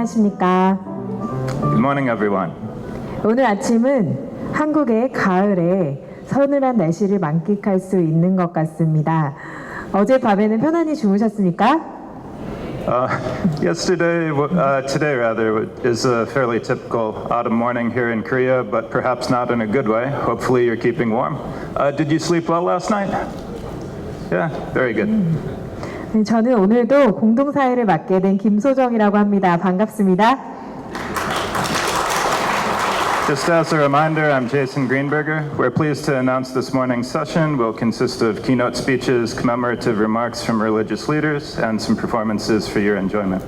안녕하십니까? Good morning, everyone. 오늘 아침은 한국의 가을에 서늘한 날씨를 만끽할 수 있는 것 같습니다. 어젯밤에는 편안히 주무셨습니까? Today rather, is a fairly typical autumn morning here in Korea, but perhaps not in a good way. Hopefully you're keeping warm. Did you sleep well last night? Yeah, very good. 네, 저는 오늘도 공동사회를 맡게 된 김소정이라고 합니다. 반갑습니다. Just as a reminder, I'm Jason Greenberger. We're pleased to announce this morning's session will consist of keynote speeches, commemorative remarks from religious leaders, and some performances for your enjoyment.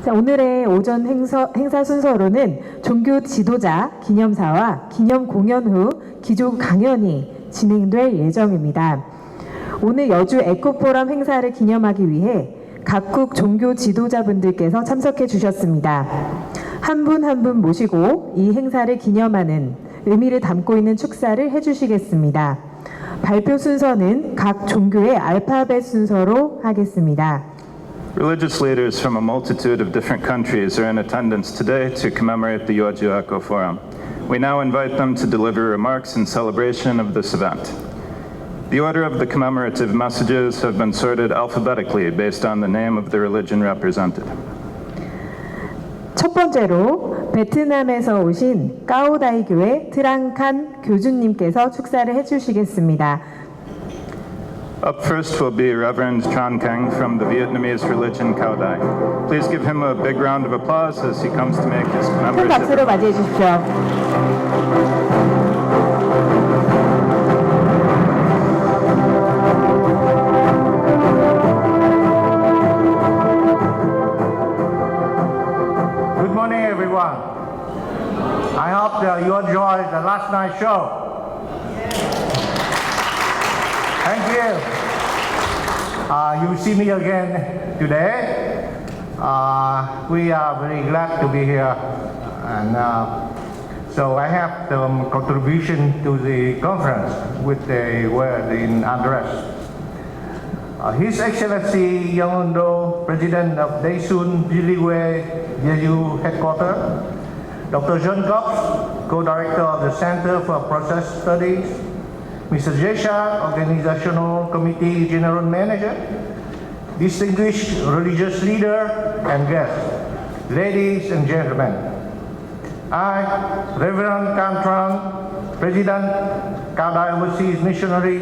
자, 오늘의 오전 행사 순서로는 종교 지도자 기념사와 기념 공연 후 기조 강연이 진행될 예정입니다. 오늘 여주 에코포럼 행사를 기념하기 위해 각국 종교 지도자분들께서 참석해 주셨습니다. 한 분 한 분 모시고 이 행사를 기념하는 의미를 담고 있는 축사를 해주시겠습니다. 발표 순서는 각 종교의 알파벳 순서로 하겠습니다. Religious leaders from a multitude of different countries are in attendance today to commemorate the Yeoju Eco Forum. We now invite them to deliver remarks in celebration of this event. The order of the commemorative messages have been sorted alphabetically based on the name of the religion represented. 첫 번째로 베트남에서 오신 까오다이 교회 트랑칸 교주님께서 축사를 해주시겠습니다. Up first will be Reverend Tran Keng from the Vietnamese religion Cao Dai. Please give him a big round of applause as he comes to make his 큰 박수로 commemorative. 맞이해 주십시오. Good morning, everyone. I hope that you enjoyed the last night's show. Thank you. You see me again today. We are very glad to be here, and so I have some contribution to the conference with the word in address. His Excellency Yeoju, President of Daesunjinli회 Yeoju Headquarters, Dr. John Cox, Co-Director of the Center for Process Studies, Mr. Jesha, Organizational Committee General Manager, distinguished religious leader and guests, ladies and gentlemen. I, Reverend Cantran, President, Cao Dai Overseas Missionary,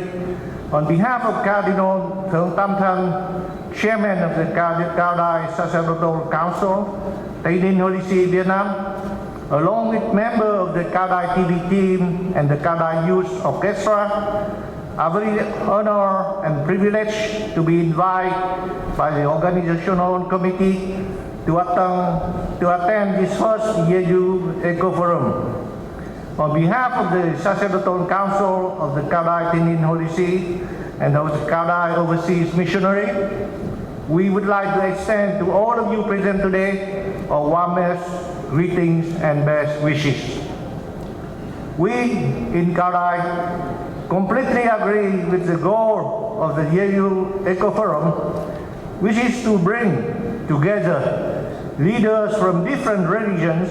on behalf of Cardinal Thượng Tam Thanh, Chairman of the Cao Dai Sacerdotal Council, Tây Ninh Holy See Vietnam, along with members of the Cao Dai TV team and the Cao Dai Youth Orchestra, I'm very honored and privileged to be invited by the organizational committee to attend this first Yeoju Eco Forum. On behalf of the Sacerdotal Council of the Cao Dai Tây Ninh Holy See and of the Cao Dai Overseas Missionary, we would like to extend to all of you present today our warmest greetings and best wishes. We in Cao Dai completely agree with the goal of the Yeoju Eco Forum, which is to bring together leaders from different religions,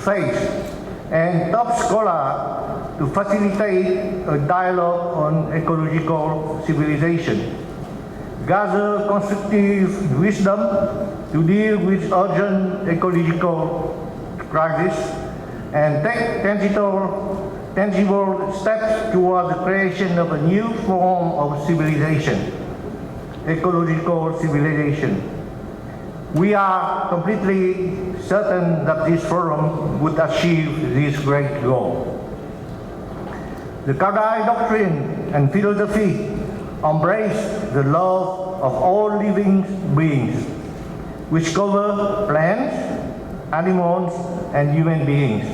faiths, and top scholars to facilitate a dialogue on ecological civilization, gather constructive wisdom to deal with urgent ecological crisis, and take tangible steps toward the creation of a new form of civilization, ecological civilization. We are completely certain that this forum would achieve this great goal. The Cao Dai doctrine and philosophy embrace the love of all living beings, which cover plants, animals, and human beings.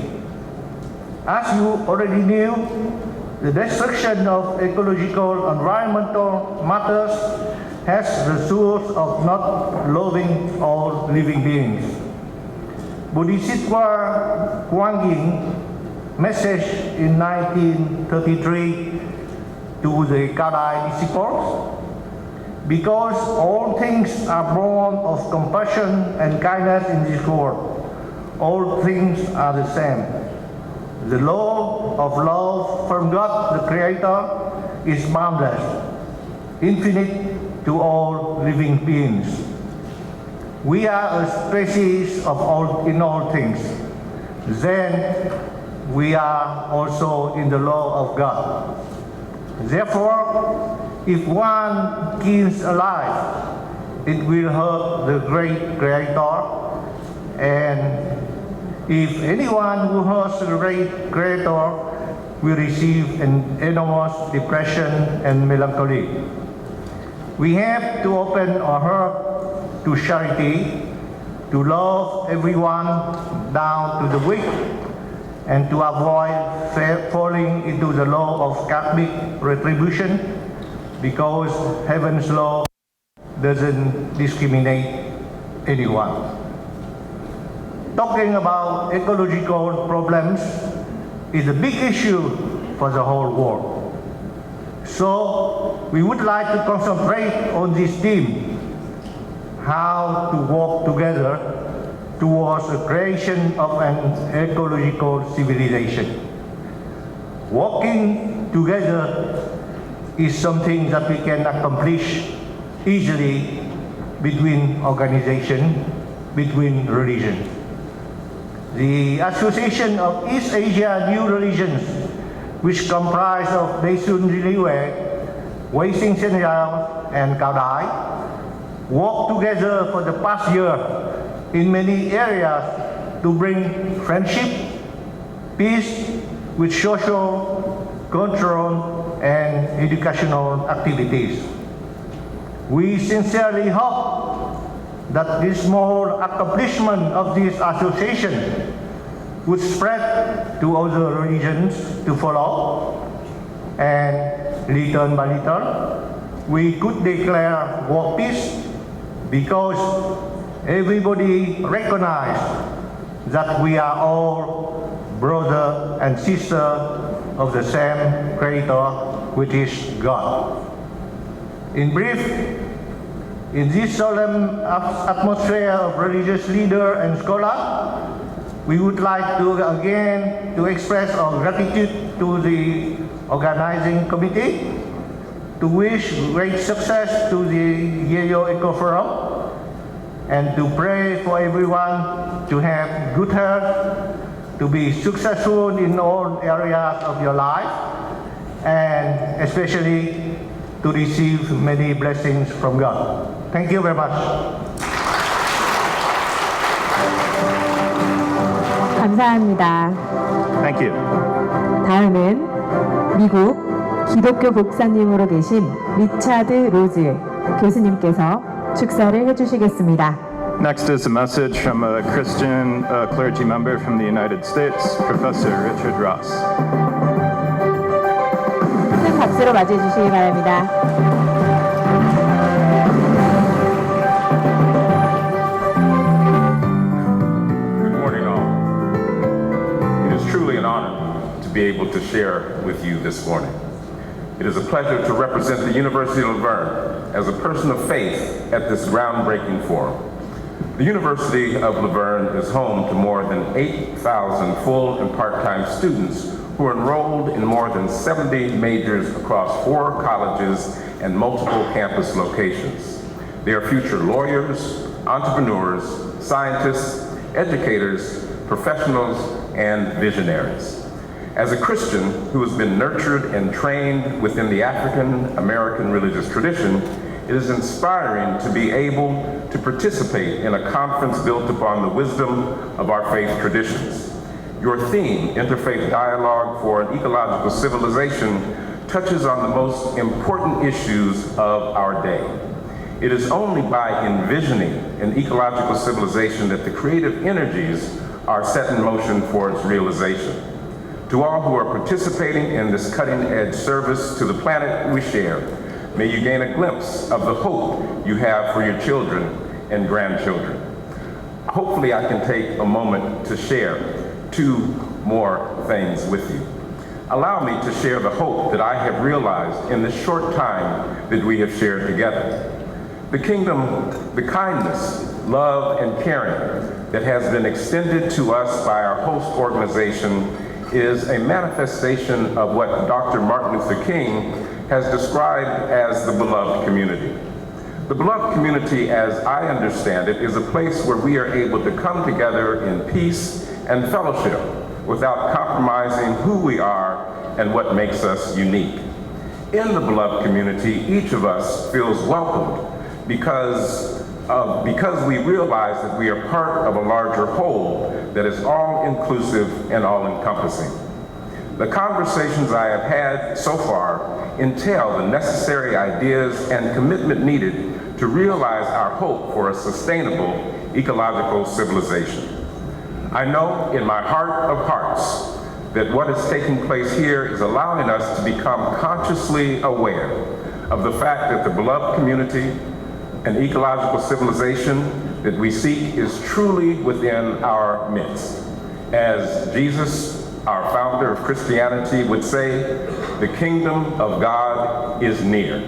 As you already knew, the destruction of ecological environmental matters has the source of not loving all living beings. Bodhisattva Kuan Yin message in 1933 to the Cao Dai disciples, because all things are born of compassion and kindness in this world, all things are the same. The law of love from God, the Creator, is boundless, infinite to all living beings. We are a species in all things. Then we are also in the law of God. Therefore, if one kills a life, it will hurt the great Creator, and if anyone who hurts the great Creator will receive an enormous depression and melancholy. We have to open our heart to charity, to love everyone down to the weak, and to avoid falling into the law of karmic retribution, because heaven's law doesn't discriminate anyone. Talking about ecological problems is a big issue for the whole world. So we would like to concentrate on this theme, how to work together towards the creation of an ecological civilization. Working together is something that we can accomplish easily between organizations, between religions. The Association of East Asia New Religions, which comprise of 대순진리회, Wei Sing Senyao, and Cao Dai, work together for the past year in many areas to bring friendship, peace with social, cultural, and educational activities. We sincerely hope that this small accomplishment of this association would spread to other religions to follow, and little by little we could declare world peace, because everybody recognizes that we are all brother and sister of the same Creator, which is God. In brief, in this solemn atmosphere of religious leader and scholar, we would like to again express our gratitude to the organizing committee, to wish great success to the Yeoju Eco Forum, and to pray for everyone to have good health, to be successful in all areas of your life, and especially to receive many blessings from God. Thank you very much. 감사합니다. Thank you. 다음은 미국 기독교 목사님으로 계신 리차드 로즈 교수님께서 축사를 해주시겠습니다. Next is a message from a Christian clergy member from the United States, Professor Richard Ross. 큰 박수로 맞이해 주시기 바랍니다. Good morning, all. It is truly an honor to be able to share with you this morning. It is a pleasure to represent the University of Laverne as a person of faith at this groundbreaking forum. The University of Laverne is home to more than 8,000 full and part-time students who are enrolled in more than 70 majors across 4 colleges and multiple campus locations. They are future lawyers, entrepreneurs, scientists, educators, professionals, and visionaries. As a Christian who has been nurtured and trained within the African American religious tradition, it is inspiring to be able to participate in a conference built upon the wisdom of our faith traditions. Your theme, Interfaith Dialogue for an Ecological Civilization, touches on the most important issues of our day. It is only by envisioning an ecological civilization that the creative energies are set in motion for its realization. To all who are participating in this cutting-edge service to the planet we share, may you gain a glimpse of the hope you have for your children and grandchildren. Hopefully I can take a moment to share 2 more things with you. Allow me to share the hope that I have realized in the short time that we have shared together. The kingdom, the kindness, love, and caring that has been extended to us by our host organization is a manifestation of what Dr. Martin Luther King has described as the beloved community. The beloved community, as I understand it, is a place where we are able to come together in peace and fellowship without compromising who we are and what makes us unique. In the beloved community, each of us feels welcomed because we realize that we are part of a larger whole that is all-inclusive and all-encompassing. The conversations I have had so far entail the necessary ideas and commitment needed to realize our hope for a sustainable ecological civilization. I know in my heart of hearts that what is taking place here is allowing us to become consciously aware of the fact that the beloved community and ecological civilization that we seek is truly within our midst. As Jesus, our founder of Christianity, would say, the kingdom of God is near.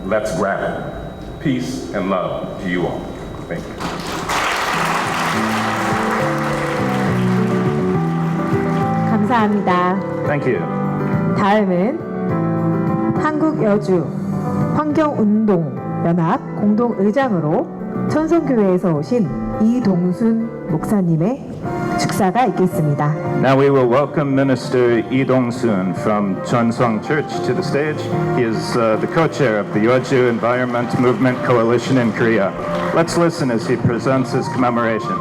Let's grab it. Peace and love to you all. Thank you. 감사합니다. Thank you. 다음은 한국 여주 환경운동연합 공동의장으로 천성교회에서 오신 이동순 목사님의 축사가 있겠습니다. Now we will welcome Minister Lee Dong-soon from Cheonsong Church to the stage. He is the co-chair of the Yeoju Environment Movement Coalition in Korea. Let's listen as he presents his commemoration.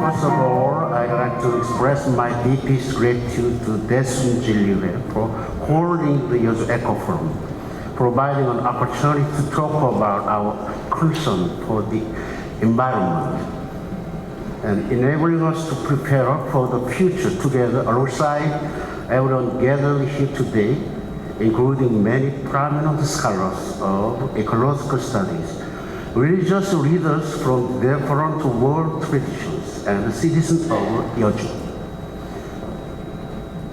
First of all, I'd like to express my deepest gratitude to 대순진리회 for holding the Yeoju Eco Forum, providing an opportunity to talk about our concern for the environment and enabling us to prepare for the future together alongside everyone gathered here today, including many prominent scholars of ecological studies, religious leaders from different world traditions, and citizens of Yeoju.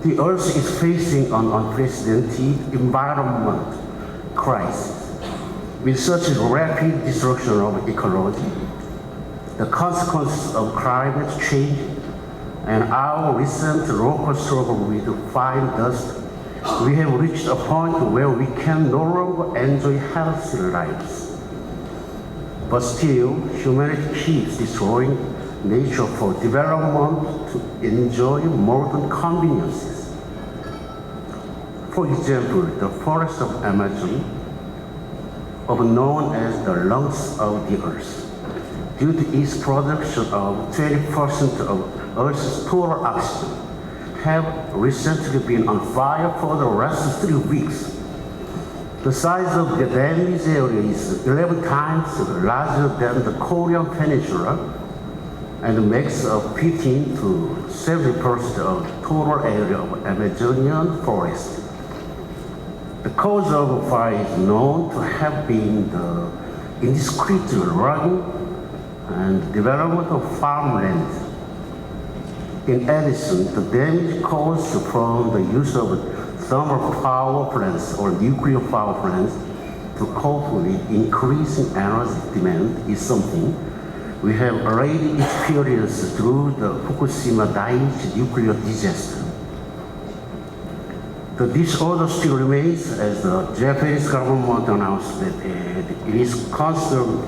The Earth is facing an unprecedented environment crisis. With such rapid destruction of ecology, the consequences of climate change, and our recent local struggle with fine dust, we have reached a point where we can no longer enjoy healthy lives. But still, humanity keeps destroying nature for development to enjoy modern conveniences. For example, the forest of Amazon, often known as the lungs of the earth, due to its production of 20% of Earth's total oxygen, have recently been on fire for the last 3 weeks. The size of the damaged area is 11 times larger than the Korean Peninsula and makes up 15 to 70% of the total area of Amazonian forest. The cause of the fire is known to have been the indiscreet logging and development of farmland. In addition, the damage caused from the use of thermal power plants or nuclear power plants to cope with increasing energy demand is something we have already experienced through the Fukushima Daiichi nuclear disaster. The disorder still remains as the Japanese government announced that it is considering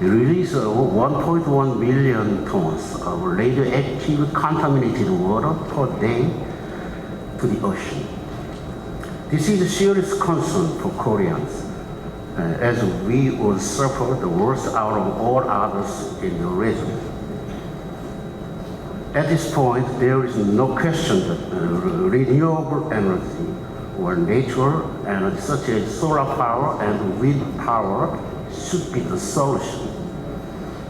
the release of 1.1 million tons of radioactive contaminated water per day to the ocean. This is a serious concern for Koreans, as we will suffer the worst out of all others in the region. At this point, there is no question that renewable energy or natural energy such as solar power and wind power should be the solution.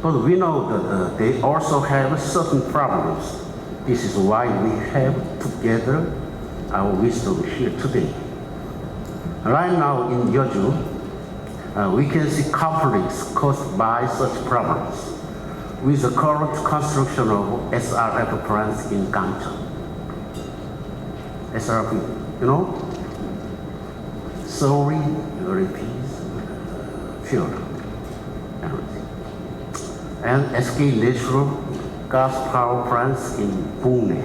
But we know that they also have certain problems. This is why we have together our wisdom here today. Right now in Yeoju, we can see conflicts caused by such problems with the current construction of SRF plants in Gangcheon. SRF, you know? Sorry, repeat. pure energy. And SK Natural Gas Power Plants in Pune.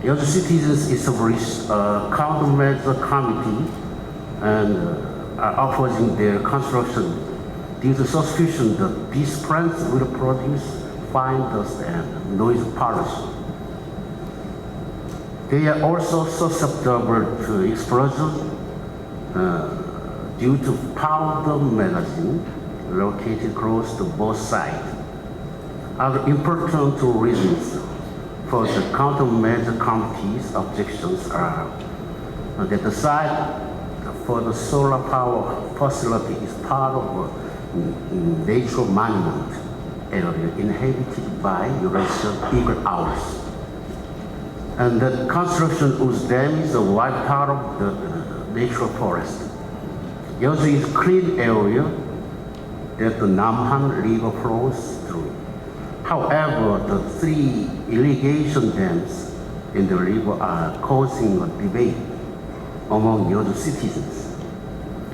Yeoju citizens established a countermeasure committee and are opposing their construction due to suspicion that these plants will produce fine dust and noise pollution. They are also susceptible to explosion due to powder magazine located close to both sides. Other important reasons for the countermeasure committee's objections are that the site for the solar power facility is part of a natural monument area inhabited by Eurasian eagle owls. And the construction would damage the wide part of the natural forest. Yeoju is a clean area that the Namhan River flows through. However, the 3 irrigation dams in the river are causing a debate among Yeoju citizens.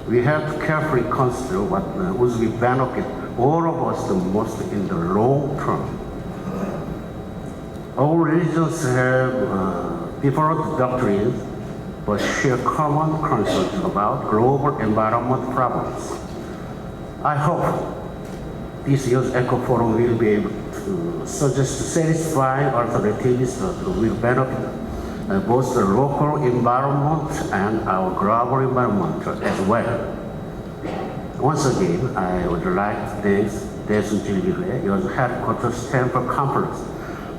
We have to carefully consider what would benefit all of us the most in the long term. All religions have different doctrines, but share common concerns about global environment problems. I hope this year's Eco Forum will be able to suggest satisfying alternatives that will benefit both the local environment and our global environment as well. Once again, I would like to thank 대순진리회, your headquarters temple complex,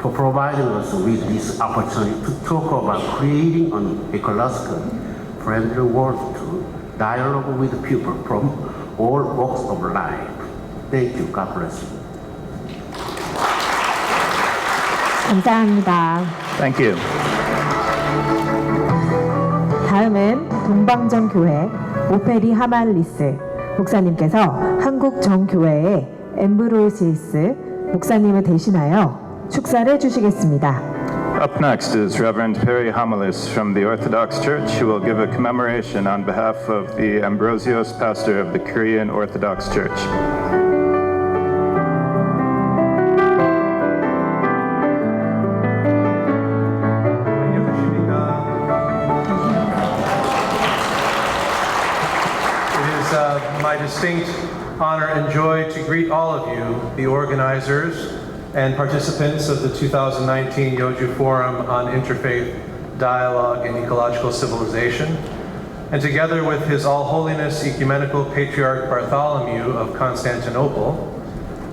for providing us with this opportunity to talk about creating an ecological friendly world to dialogue with people from all walks of life. Thank you. God bless you. 감사합니다. Thank you. 다음은 동방정 교회 오페리 하말리스 목사님께서 한국 정교회의 엠브로시스 목사님을 대신하여 축사를 해주시겠습니다. Up next is Reverend Perry Hamalis from the Orthodox Church, who will give a commemoration on behalf of the Ambrosios pastor of the Korean Orthodox Church. My distinct honor and joy to greet all of you, the organizers and participants of the 2019 Yeoju Forum on Interfaith Dialogue and Ecological Civilization, and together with His All Holiness Ecumenical Patriarch Bartholomew of Constantinople,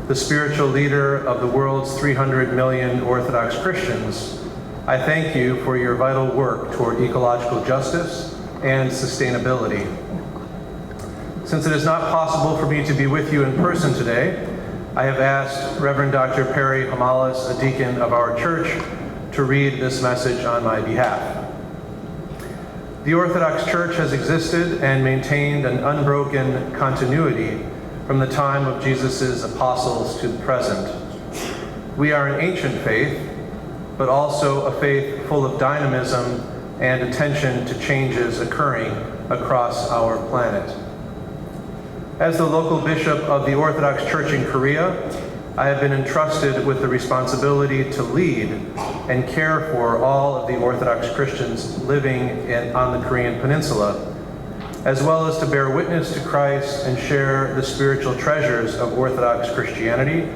the spiritual leader of the world's 300 million Orthodox Christians, I thank you for your vital work toward ecological justice and sustainability. Since it is not possible for me to be with you in person today, I have asked Reverend Dr. Perry Hamalis, a deacon of our church, to read this message on my behalf. The Orthodox Church has existed and maintained an unbroken continuity from the time of Jesus' apostles to the present. We are an ancient faith, but also a faith full of dynamism and attention to changes occurring across our planet. As the local bishop of the Orthodox Church in Korea, I have been entrusted with the responsibility to lead and care for all of the Orthodox Christians living on the Korean Peninsula, as well as to bear witness to Christ and share the spiritual treasures of Orthodox Christianity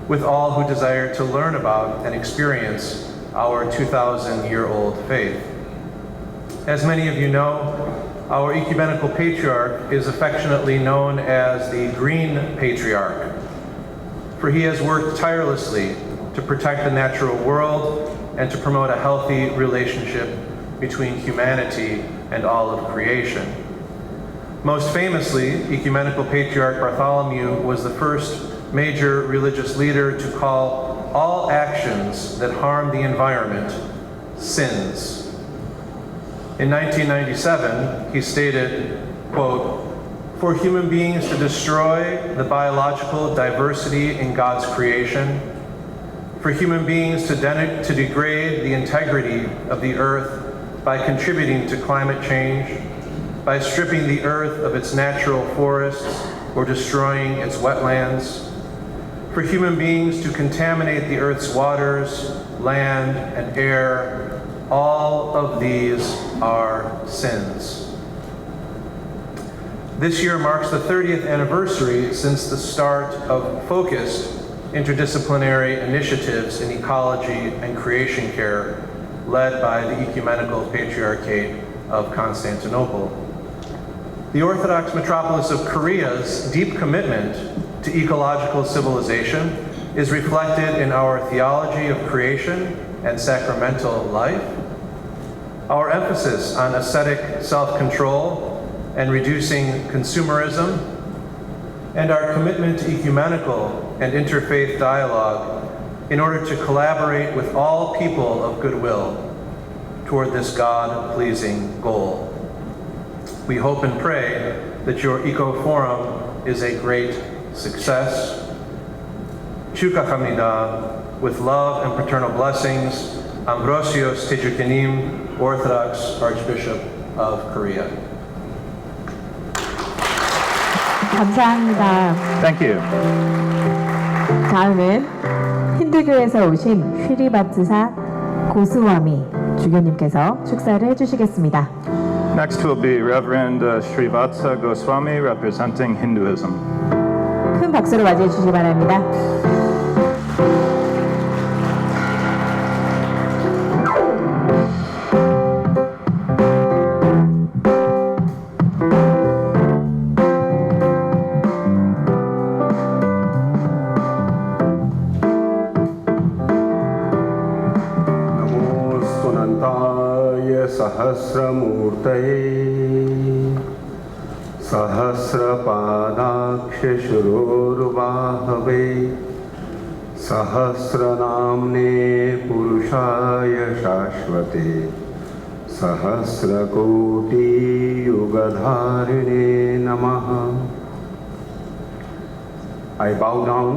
with all who desire to learn about and experience our 2,000-year-old faith. As many of you know, our ecumenical patriarch is affectionately known as the Green Patriarch, for he has worked tirelessly to protect the natural world and to promote a healthy relationship between humanity and all of creation. Most famously, ecumenical patriarch Bartholomew was the first major religious leader to call all actions that harm the environment sins. In 1997, he stated, quote, "For human beings to destroy the biological diversity in God's creation, for human beings to degrade the integrity of the earth by contributing to climate change, by stripping the earth of its natural forests, or destroying its wetlands, for human beings to contaminate the earth's waters, land, and air. All of these are sins. This year marks the 30th anniversary since the start of focused interdisciplinary initiatives in ecology and creation care led by the Ecumenical Patriarchate of Constantinople. The Orthodox metropolis of Korea's deep commitment to ecological civilization is reflected in our theology of creation and sacramental life, our emphasis on ascetic self-control and reducing consumerism, and our commitment to ecumenical and interfaith dialogue in order to collaborate with all people of goodwill toward this God-pleasing goal. We hope and pray that your Eco Forum is a great success. 축하합니다. With love and paternal blessings, Ambrosios Tejukanim, Orthodox Archbishop of Korea. 감사합니다. Thank you. 다음은 힌두교에서 오신 슈리바츠사 고스와미 주교님께서 축사를 해주시겠습니다. Next will be Reverend Srivatsa Goswami representing Hinduism. 큰 박수로 맞이해 주시기 바랍니다. सहस्रमूर्तये सहस्रपादाक्षशुरोर्वाहवे सहस्रनाम्ने पुरुषाय शाश्वते सहस्रकोटियुगधारिणे नमः. I bow down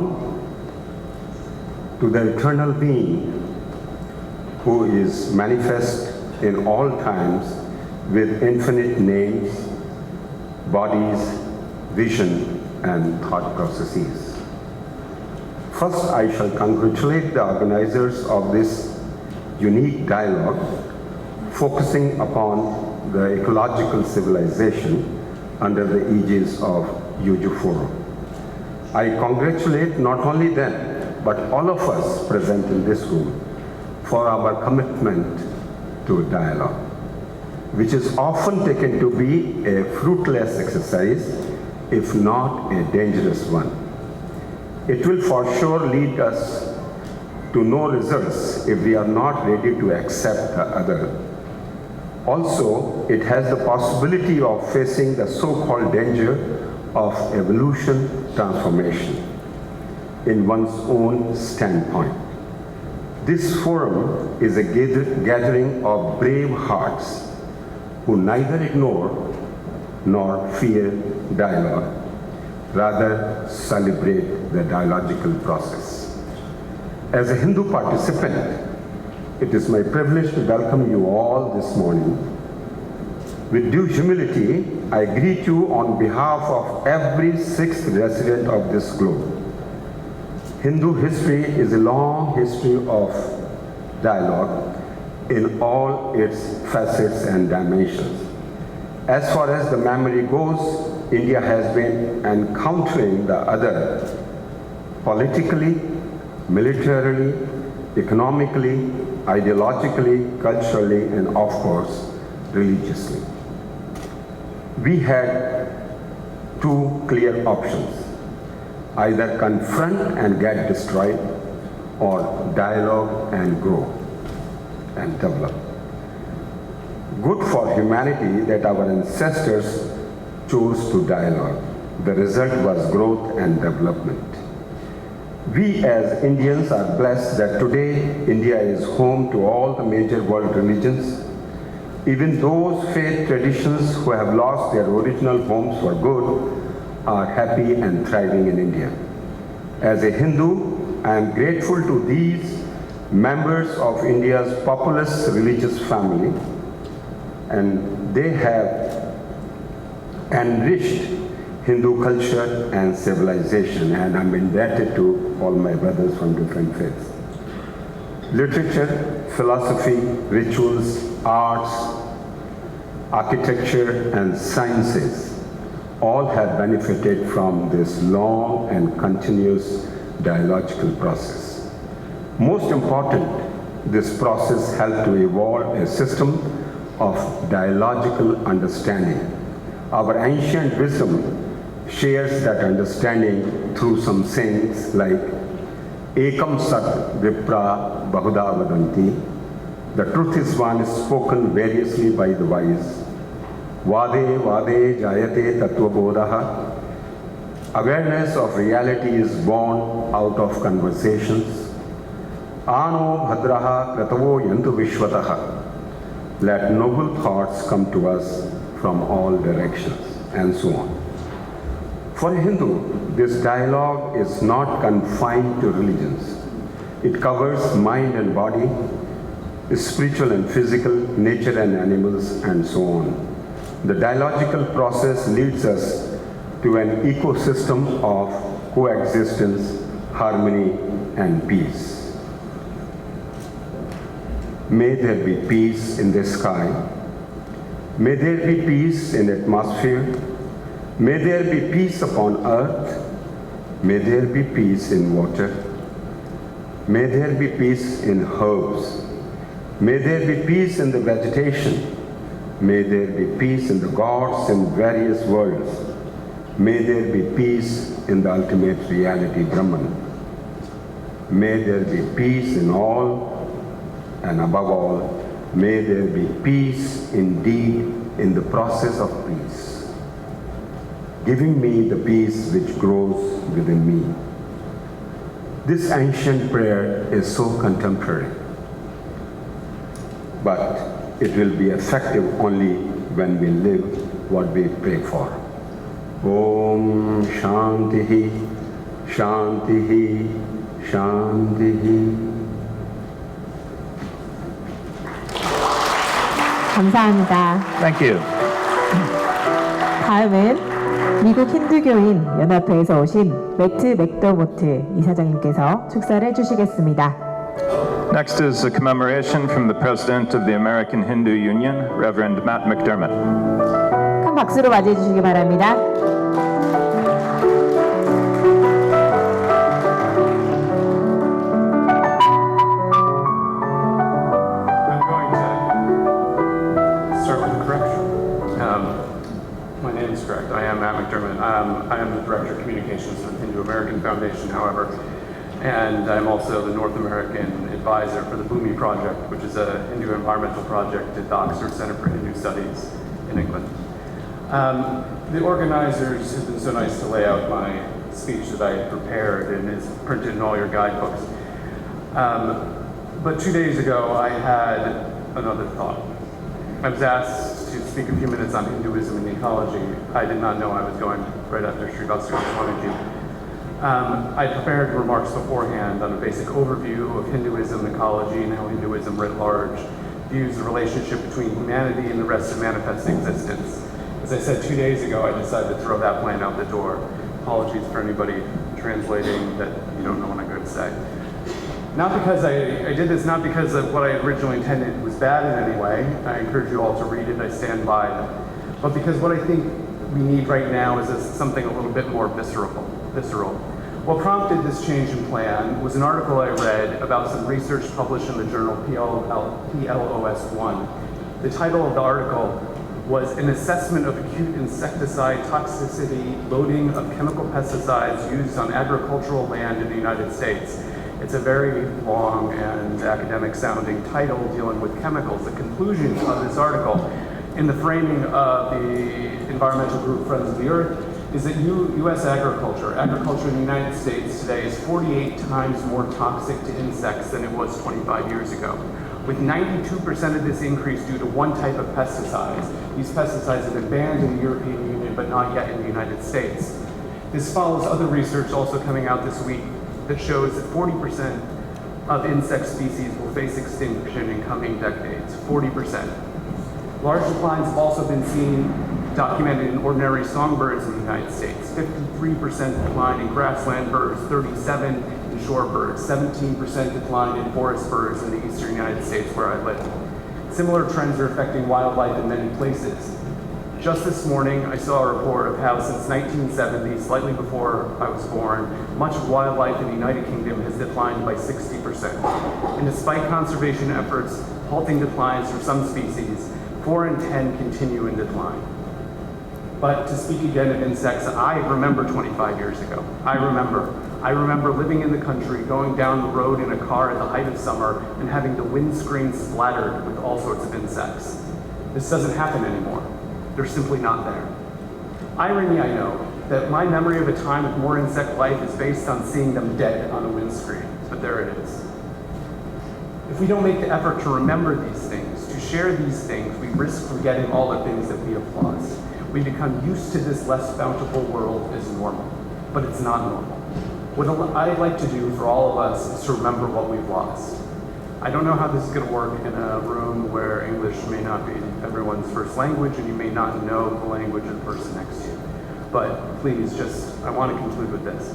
to the eternal being who is manifest in all times with infinite names, bodies, vision, and thought processes. First, I shall congratulate the organizers of this unique dialogue focusing upon the ecological civilization under the aegis of Yeoju Forum. I congratulate not only them, but all of us present in this room for our commitment to dialogue, which is often taken to be a fruitless exercise, if not a dangerous one. It will for sure lead us to no results if we are not ready to accept the other. Also, it has the possibility of facing the so-called danger of evolution transformation in one's own standpoint. This forum is a gathering of brave hearts who neither ignore nor fear dialogue, rather celebrate the dialogical process. As a Hindu participant, it is my privilege to welcome you all this morning. With due humility, I greet you on behalf of every sixth resident of this globe. Hindu history is a long history of dialogue in all its facets and dimensions. As far as the memory goes, India has been encountering the other politically, militarily, economically, ideologically, culturally, and of course, religiously. We had two clear options: either confront and get destroyed, or dialogue and grow and develop. Good for humanity that our ancestors chose to dialogue. The result was growth and development. We as Indians are blessed that today India is home to all the major world religions. Even those faith traditions who have lost their original homes for good are happy and thriving in India. As a Hindu, I am grateful to these members of India's populous religious family, and they have enriched Hindu culture and civilization, and I'm indebted to all my brothers from different faiths. Literature, philosophy, rituals, arts, architecture, and sciences all have benefited from this long and continuous dialogical process. Most important, this process helped to evolve a system of dialogical understanding. Our ancient wisdom shares that understanding through some sayings like Ekam Sat Vipra Bahuda Vadanti. The truth is one is spoken variously by the wise. Vade Vade Jayate Tattva Bodaha. Awareness of reality is born out of conversations. Ano Bhadraha Kratavo Yantu Vishwataha. Let noble thoughts come to us from all directions, and so on. For a Hindu, this dialogue is not confined to religions. It covers mind and body, spiritual and physical, nature and animals, and so on. The dialogical process leads us to an ecosystem of coexistence, harmony, and peace. May there be peace in the sky. May there be peace in the atmosphere. May there be peace upon earth. May there be peace in water. May there be peace in herbs. May there be peace in the vegetation. May there be peace in the gods in various worlds. May there be peace in the ultimate reality, Brahman. May there be peace in all, and above all, may there be peace indeed in the process of peace, giving me the peace which grows within me. This ancient prayer is so contemporary, but it will be effective only when we live what we pray for. Om Shantihi, Shantihi, Shantihi. 감사합니다. Thank you. 다음은 미국 힌두교인 연합회에서 오신 매트 맥더모트 이사장님께서 축사를 해주시겠습니다. Next is a commemoration from the President of the American Hindu Union, Reverend Mcdermott. 큰 박수로 맞이해 주시기 바랍니다. I'm going to start with a correction. My name is correct. I am Matt McDermott. I am the Director of Communications for the Hindu American Foundation, however, and I'm also the North American advisor for the Bhumi Project, which is a Hindu environmental project at the Oxford Center for Hindu Studies in England. The organizers have been so nice to lay out my speech that I had prepared and is printed in all your guidebooks. But 2 days ago, I had another thought. I was asked to speak a few minutes on Hinduism and ecology. I did not know I was going right after Srivatsa Goswami. I prepared remarks beforehand on a basic overview of Hinduism, ecology, and how Hinduism writ large views the relationship between humanity and the rest of manifest existence. As I said 2 days ago, I decided to throw that plan out the door. Apologies for anybody translating that you don't know what I'm going to say. Not because I did this, not because of what I originally intended was bad in any way. I encourage you all to read it, I stand by it. But because what I think we need right now is something a little bit more visceral. What prompted this change in plan was an article I read about some research published in the journal PLOS1. The title of the article was An Assessment of Acute Insecticide Toxicity Loading of Chemical Pesticides Used on Agricultural Land in the United States. It's a very long and academic sounding title dealing with chemicals. The conclusion of this article, in the framing of the environmental group Friends of the Earth, is that U.S. agriculture in the United States today is 48 times more toxic to insects than it was 25 years ago, with 92% of this increase due to one type of pesticides. These pesticides have been banned in the European Union, but not yet in the United States. This follows other research also coming out this week that shows that 40% of insect species will face extinction in coming decades, 40%. Large declines have also been seen documented in ordinary songbirds in the United States, 53% decline in grassland birds, 37% in shore birds, 17% decline in forest birds in the eastern United States where I live. Similar trends are affecting wildlife in many places. Just this morning, I saw a report of how since 1970, slightly before I was born, much of wildlife in the United Kingdom has declined by 60%. And despite conservation efforts halting declines for some species, 4 in 10 continue in decline. But to speak again of insects, I remember 25 years ago. I remember living in the country, going down the road in a car at the height of summer and having the windscreen splattered with all sorts of insects. This doesn't happen anymore. They're simply not there. Irony, I know, that my memory of a time with more insect life is based on seeing them dead on a windscreen, but there it is. If we don't make the effort to remember these things, to share these things, we risk forgetting all the things that we have lost. We become used to this less bountiful world as normal, but it's not normal. What I'd like to do for all of us is to remember what we've lost. I don't know how this is going to work in a room where English may not be everyone's first language and you may not know the language of the person next to you. But please I want to conclude with this.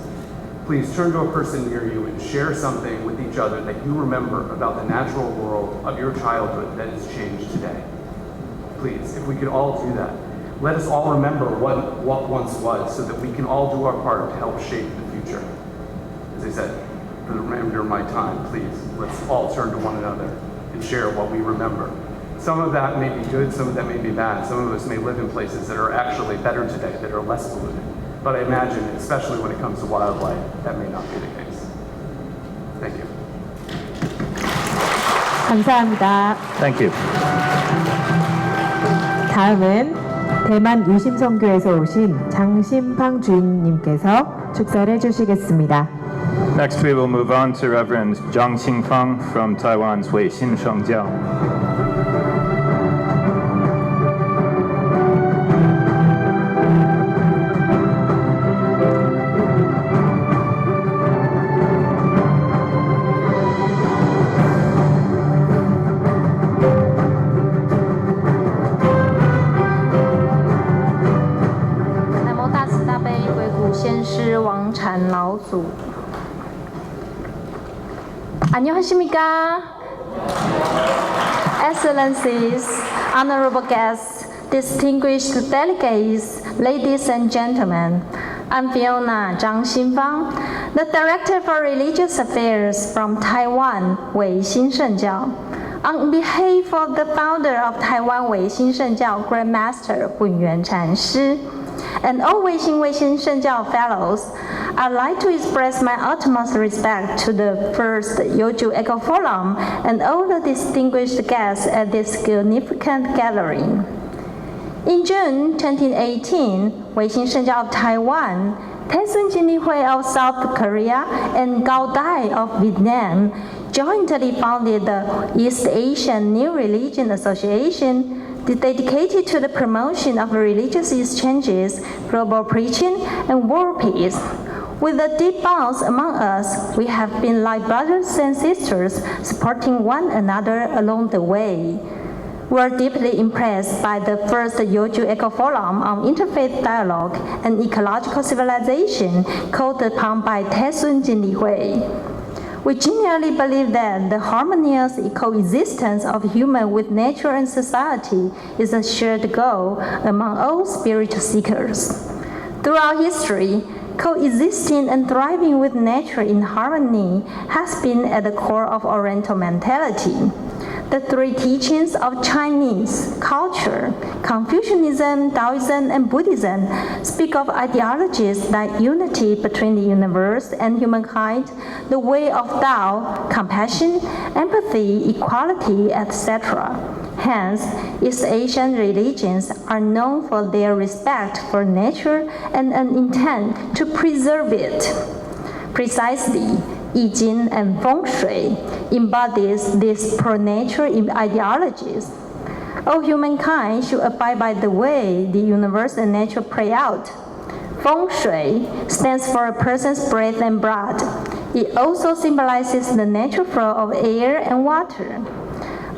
Please turn to a person near you and share something with each other that you remember about the natural world of your childhood that has changed today. Please, if we could all do that. Let us all remember what once was so that we can all do our part to help shape the future. As I said, for the remainder of my time, please, let's all turn to one another and share what we remember. Some of that may be good, some of that may be bad. Some of us may live in places that are actually better today, that are less polluted. But I imagine, especially when it comes to wildlife, that may not be the case. Thank you. 감사합니다. Thank you. 다음은 대만 유심선교에서 오신 장신팡 주인님께서 축사를 해주시겠습니다. Next, we will move on to Reverend Zhang Xingfang from Taiwan's Weixin Shengjiao. 안녕하십니까? Excellencies, honorable guests, distinguished delegates, ladies and gentlemen. I'm Fiona Zhang Xinfang, the Director for Religious Affairs from Taiwan, Weixin Shengjiao. On behalf of the founder of Taiwan Weixin Shengjiao, Grandmaster Hunyuan Chanshi, and all Weixin Shengjiao fellows, I'd like to express my utmost respect to the first Yeoju Eco Forum and all the distinguished guests at this significant gathering. In June 2018, Weixin Shengjiao of Taiwan, 대순진리회 of South Korea, and Gao Dai of Vietnam jointly founded the East Asian New Religion Association, dedicated to the promotion of religious exchanges, global preaching, and world peace. With the deep bonds among us, we have been like brothers and sisters, supporting one another along the way. We are deeply impressed by the first Yeoju Eco Forum on interfaith dialogue and ecological civilization called upon by 대순진리회. We genuinely believe that the harmonious coexistence of human with nature and society is a shared goal among all spiritual seekers. Throughout history, coexisting and thriving with nature in harmony has been at the core of Oriental mentality. The three teachings of Chinese culture, Confucianism, Taoism, and Buddhism, speak of ideologies like unity between the universe and humankind, the way of Tao, compassion, empathy, equality, etc. Hence, East Asian religions are known for their respect for nature and an intent to preserve it. Precisely, I Ching and Feng Shui embodies these pro-nature ideologies. All humankind should abide by the way the universe and nature play out. Feng Shui stands for a person's breath and blood. It also symbolizes the natural flow of air and water.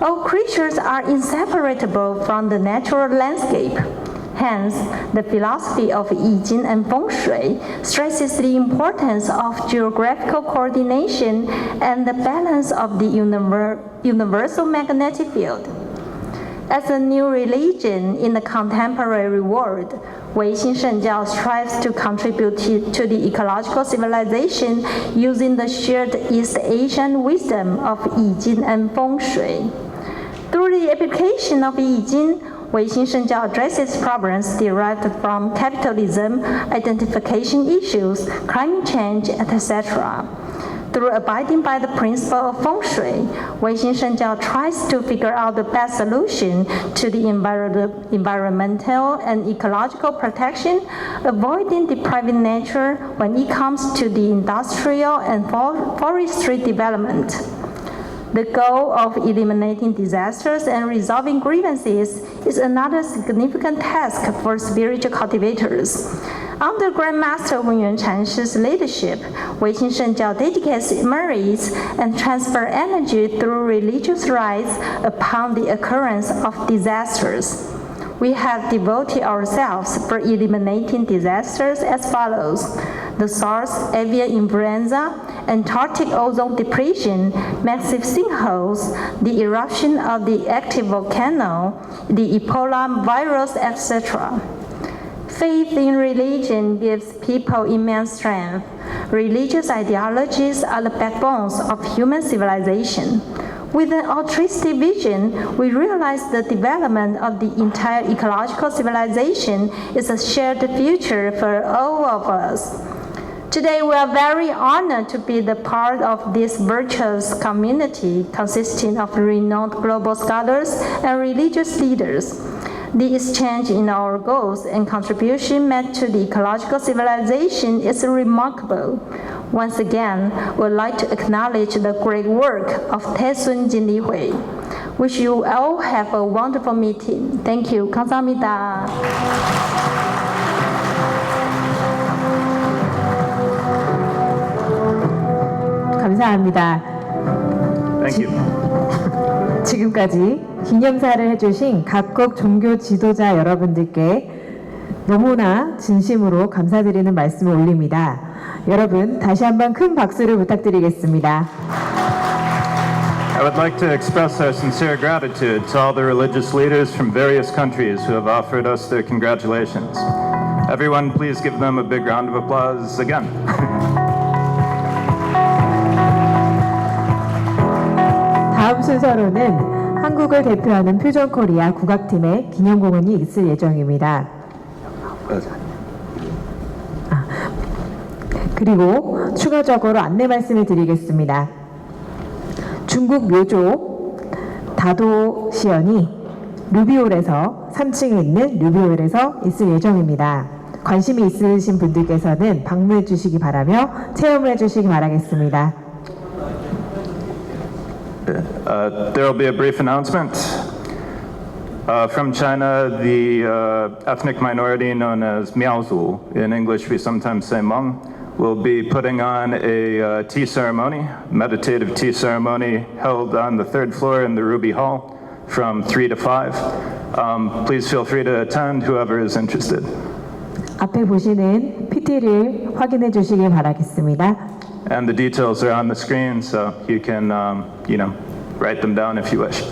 All creatures are inseparable from the natural landscape. Hence, the philosophy of I Ching and Feng Shui stresses the importance of geographical coordination and the balance of the universal magnetic field. As a new religion in the contemporary world, Weixin Shengjiao strives to contribute to the ecological civilization using the shared East Asian wisdom of I Ching and Feng Shui. Through the application of I Ching, Weixin Shengjiao addresses problems derived from capitalism, identification issues, climate change, etc. Through abiding by the principle of Feng Shui, Weixin Shengjiao tries to figure out the best solution to the environmental and ecological protection, avoiding depriving nature when it comes to the industrial and forestry development. The goal of eliminating disasters and resolving grievances is another significant task for spiritual cultivators. Under Grandmaster Wengyuan Chanshi's leadership, Weixin Shengjiao dedicates merits and transfer energy through religious rites upon the occurrence of disasters. We have devoted ourselves for eliminating disasters as follows: the SARS avian influenza, Antarctic ozone depletion, massive sinkholes, the eruption of the active volcano, the Ebola virus, etc. Faith in religion gives people immense strength. Religious ideologies are the backbones of human civilization. With an altruistic vision, we realize the development of the entire ecological civilization is a shared future for all of us. Today, we are very honored to be the part of this virtuous community consisting of renowned global scholars and religious leaders. The exchange in our goals and contribution made to the ecological civilization is remarkable. Once again, we'd like to acknowledge the great work of 대순진리회. Wish you all have a wonderful meeting. Thank you. 감사합니다. 감사합니다. Thank you. 지금까지 기념사를 해주신 각국 종교 지도자 여러분들께 너무나 진심으로 감사드리는 말씀을 올립니다. 여러분, 다시 한번 큰 박수를 부탁드리겠습니다. I would like to express our sincere gratitude to all the religious leaders from various countries who have offered us their congratulations. Everyone, please give them a big round of applause again. 다음 순서로는 한국을 대표하는 퓨전 코리아 국악팀의 기념 공연이 있을 예정입니다. 그리고 추가적으로 안내 말씀을 드리겠습니다. 중국 묘조 다도시연이 루비홀에서 3층에 있는 루비홀에서 있을 예정입니다. 관심이 있으신 분들께서는 방문해 주시기 바라며 체험을 해 주시기 바라겠습니다. There will be a brief announcement. From China, the ethnic minority known as Miaozu, in English we sometimes say Hmong, will be putting on a tea ceremony, meditative tea ceremony held on the 3rd floor in the Ruby Hall from 3 to 5. Please feel free to attend, whoever is interested. 앞에 보시는 PT를 확인해 주시길 바라겠습니다. And the details are on the screen, so you can, write them down if you wish.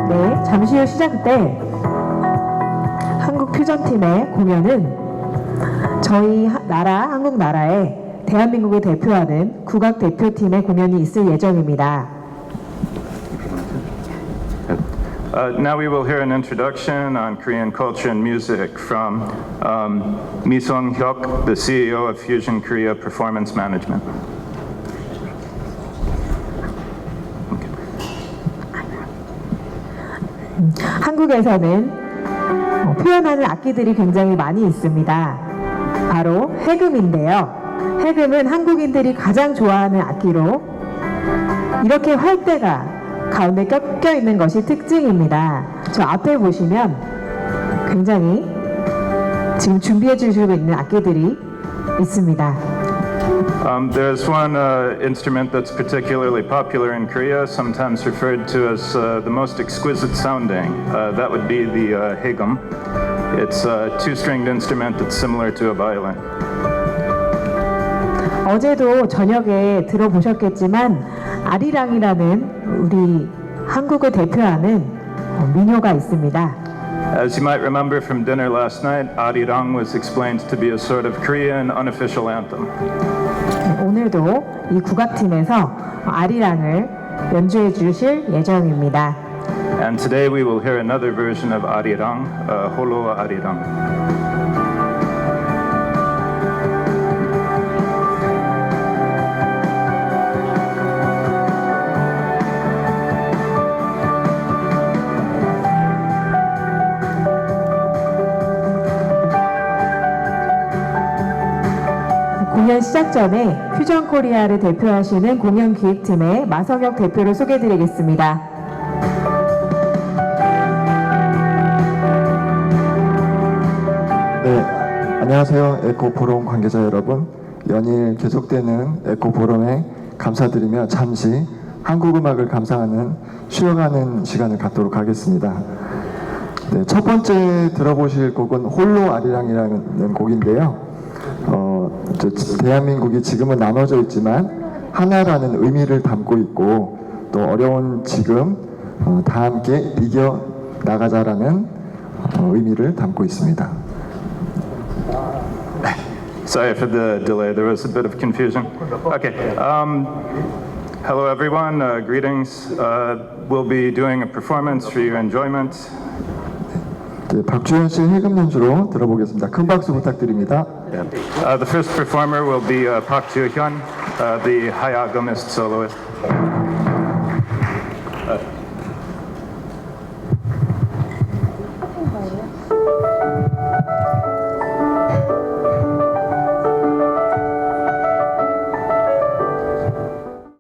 네, 잠시 후 시작 때 한국 퓨전팀의 공연은 저희 나라, 한국 나라의 대한민국을 대표하는 국악 대표팀의 공연이 있을 예정입니다. Now we will hear an introduction on Korean culture and music from Mi Sung-hyuk, the CEO of Fusion Korea Performance Management. 한국에서는 표현하는 악기들이 굉장히 많이 있습니다. 바로 해금인데요. 해금은 한국인들이 가장 좋아하는 악기로 이렇게 활대가 가운데 껴있는 것이 특징입니다. 저 앞에 보시면 굉장히 지금 준비해 주시고 있는 악기들이 있습니다. There's one instrument that's particularly popular in Korea, sometimes referred to as the most exquisite sounding. That would be the haegum. It's a two-stringed instrument that's similar to a violin. 어제도 저녁에 들어보셨겠지만 아리랑이라는 우리 한국을 대표하는 민요가 있습니다. As you might remember from dinner last night, Arirang was explained to be a sort of Korean unofficial anthem. 오늘도 이 국악팀에서 아리랑을 연주해 주실 예정입니다. And today we will hear another version of Arirang, Holo Arirang. 공연 시작 전에 퓨전 코리아를 대표하시는 공연 기획팀의 마성혁 대표를 소개해드리겠습니다. 네, 안녕하세요. 에코포럼 관계자 여러분. 연일 계속되는 에코포럼에 감사드리며 잠시 한국 음악을 감상하는 쉬어가는 시간을 갖도록 하겠습니다. 네, 첫 번째 들어보실 곡은 홀로 아리랑이라는 곡인데요. 대한민국이 지금은 나눠져 있지만 하나라는 의미를 담고 있고 또 어려운 지금 다 함께 이겨 나가자라는 의미를 담고 있습니다. Sorry for the delay, there was a bit of confusion. Okay, hello everyone, greetings. We'll be doing a performance for your enjoyment. 네, 박주현 씨의 해금 연주로 들어보겠습니다. 큰 박수 부탁드립니다. The first performer will be Park Joo-hyun, the hayagamist soloist.